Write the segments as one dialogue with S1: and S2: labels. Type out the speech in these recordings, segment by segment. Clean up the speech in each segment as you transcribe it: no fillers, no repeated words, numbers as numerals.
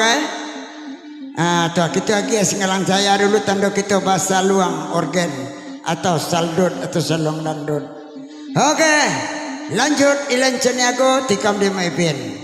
S1: oke. Tuh kita lagi singalang saya dulu tanda kita bahasa luang organ atau saldut atau salong landut. Oke, lanjut ilan ceniago tikam di maipin.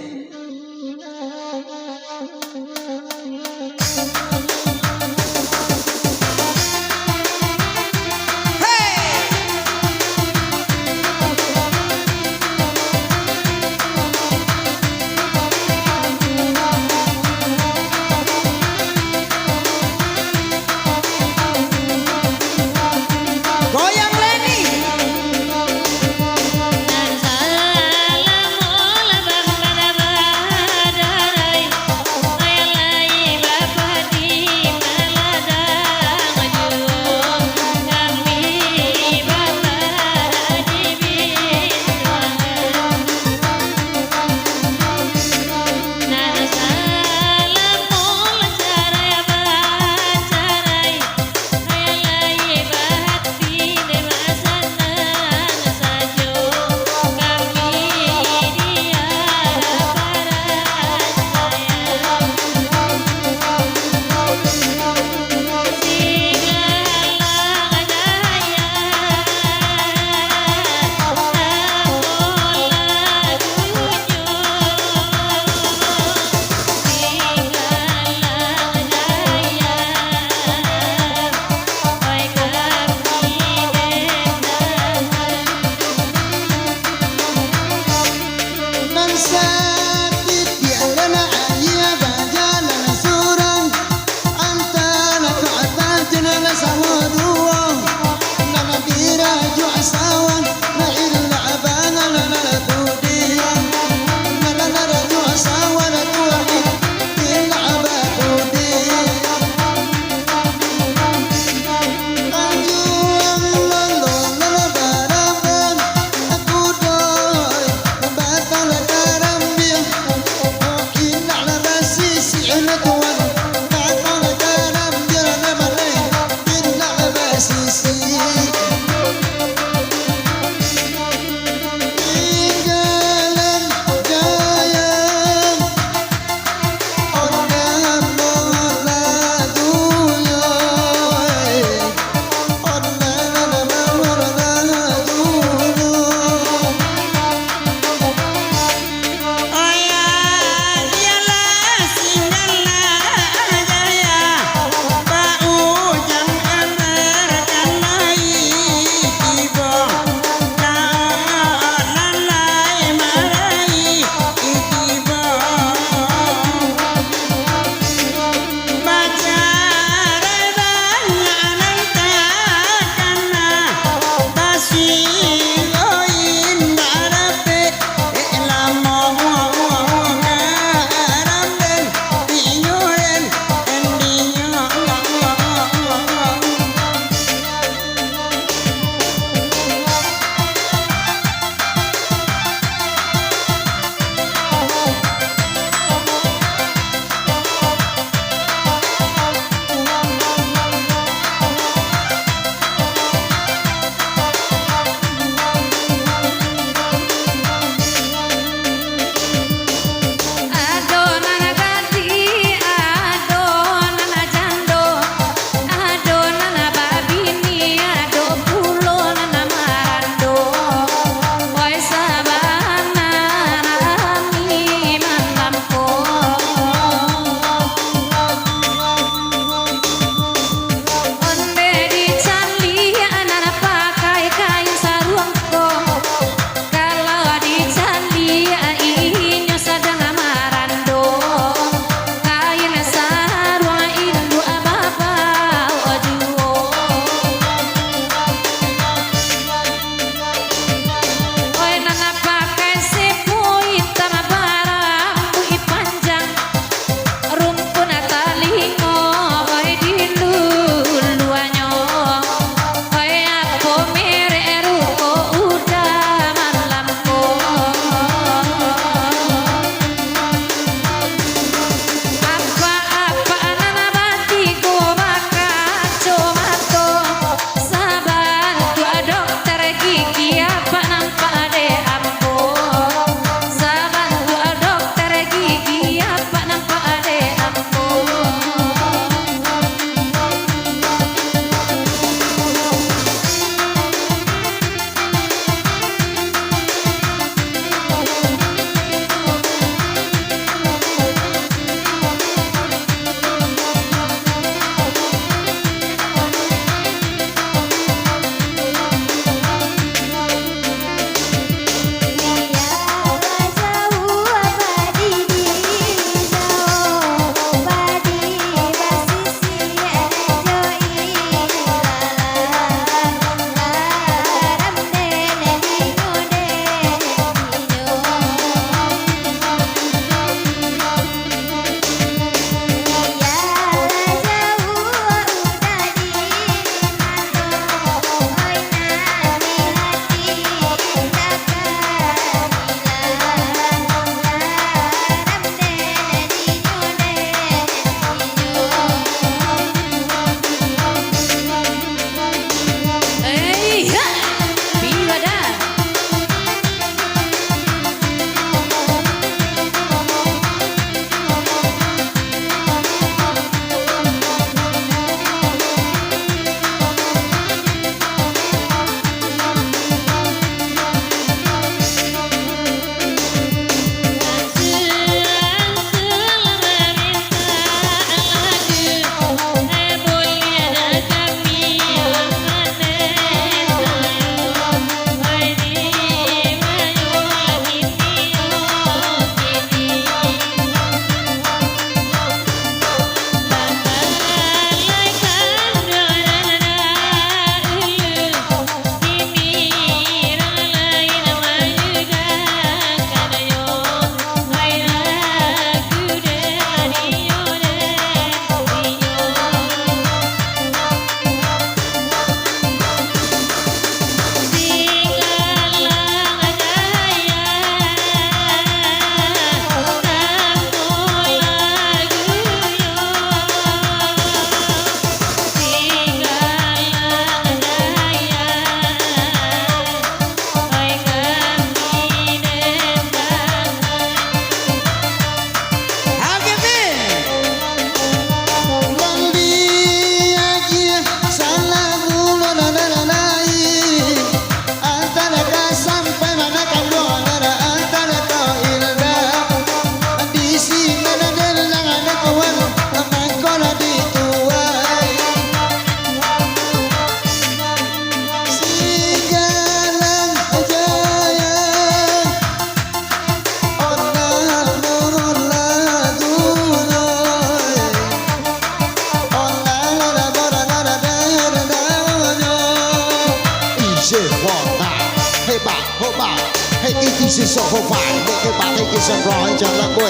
S2: This is so fun. Make your body get some raw and jalan boy.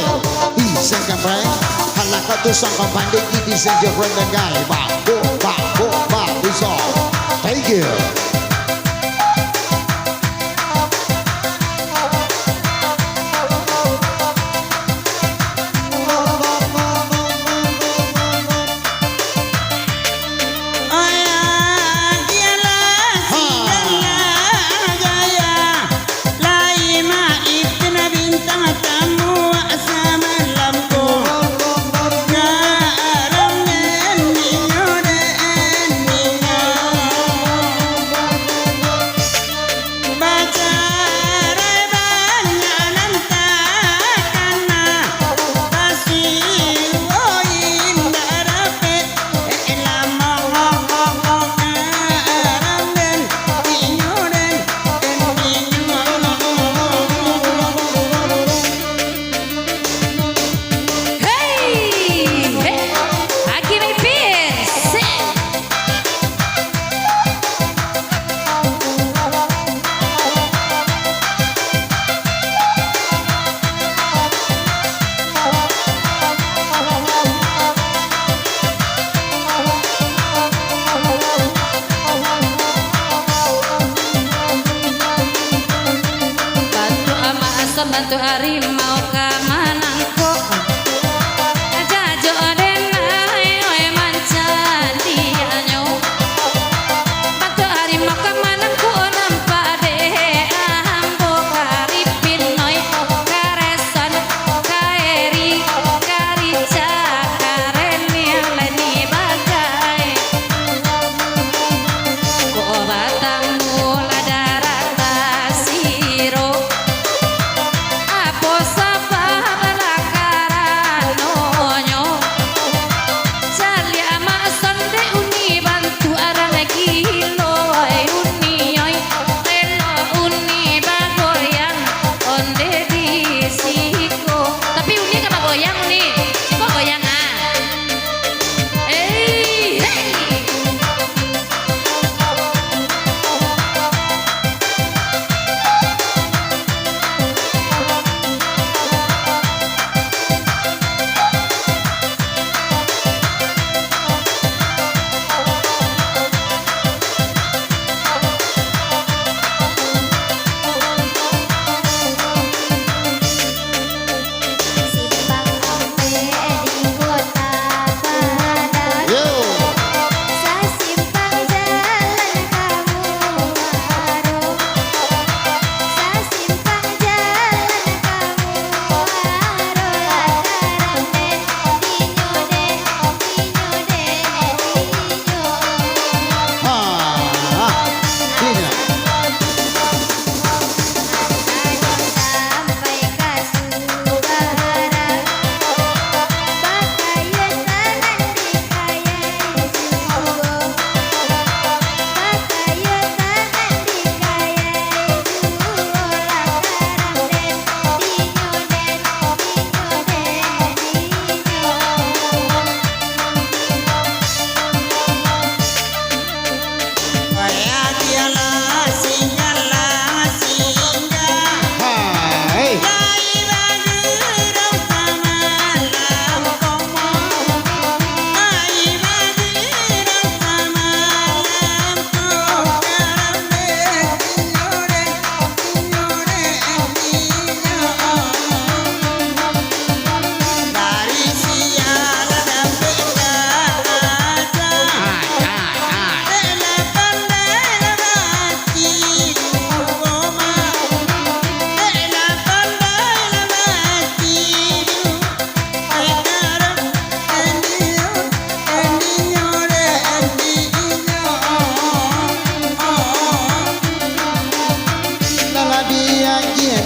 S2: He's a company. Halaka tu sang company. This is your friend the guy. Bambo, bambo, bambo. It's all. Thank you.
S3: Bantu harimau kamanangko aja denai oe mancan dianyo bantu harimau kamanangko nampak deh ambo karipin noi kareson kaeri karica kareni leni bagai ko batangmu ladarata siro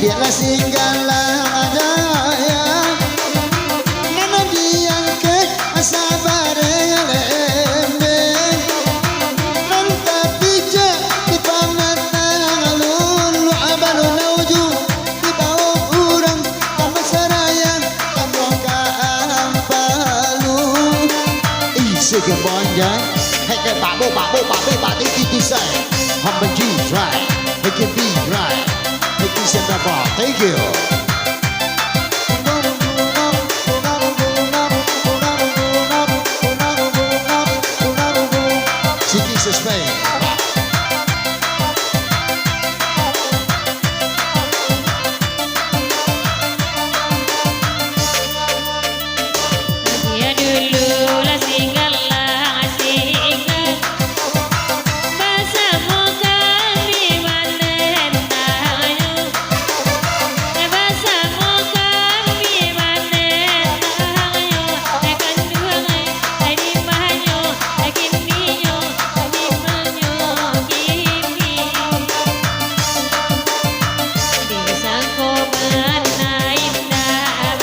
S2: Biarlah singgahlah adanya mana diangkat sabar lembe ranta pijak di pamata alun lu abalu nauju di bawah urang tanpa sarayang tanpa ampalu isi kebonjang heke babu babu babu babu itu saya hamba ji right heke be right ladies and gentlemen. Thank you. Chiquis Spain.
S3: Ya dulu lah singgah lah singgah Masa muka di balen tayo Masa muka di balen tayo Akan dua ngay ay di mahanyo Akin ninyo ay di manyo kini Di sangko man na indaran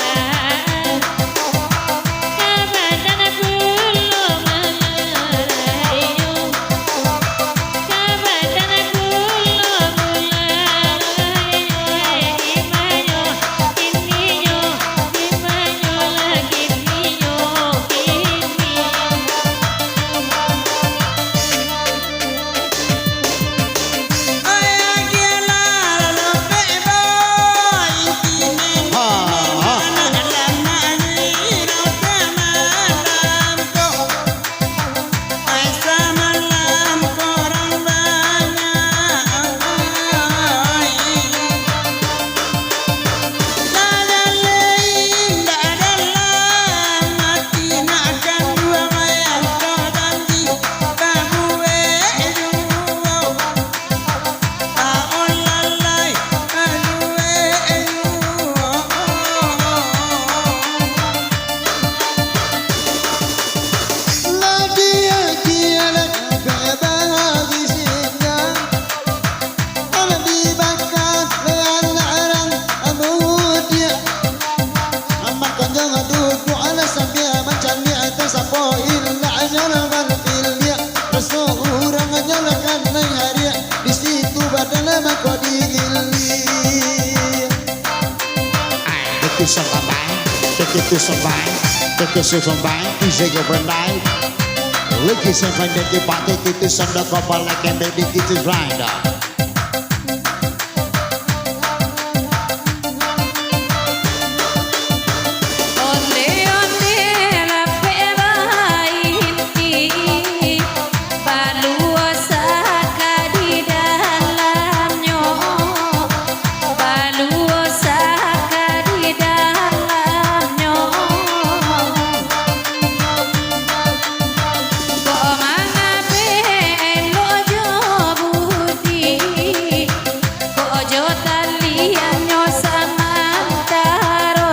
S3: Kabadan aku lo melarayo Kabadan aku lo melarayo Imanyo kiniyo Imanyo lagi niyo kini
S2: DJ Brandai, ladies and gentlemen, di party kita sandal kapal like baby kita grinder.
S3: Onde onde la pebainti Baluasa di dalamnya Baluasa di dalamnya Kok mangape lo jo budi Kok jo talianyo samantaro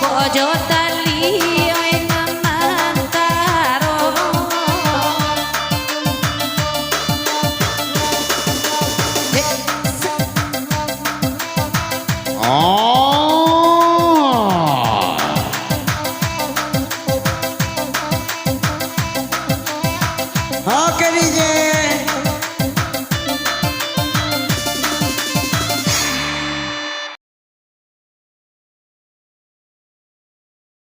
S3: Kok jo talioy namantaro
S2: Oh.
S1: Oke DJ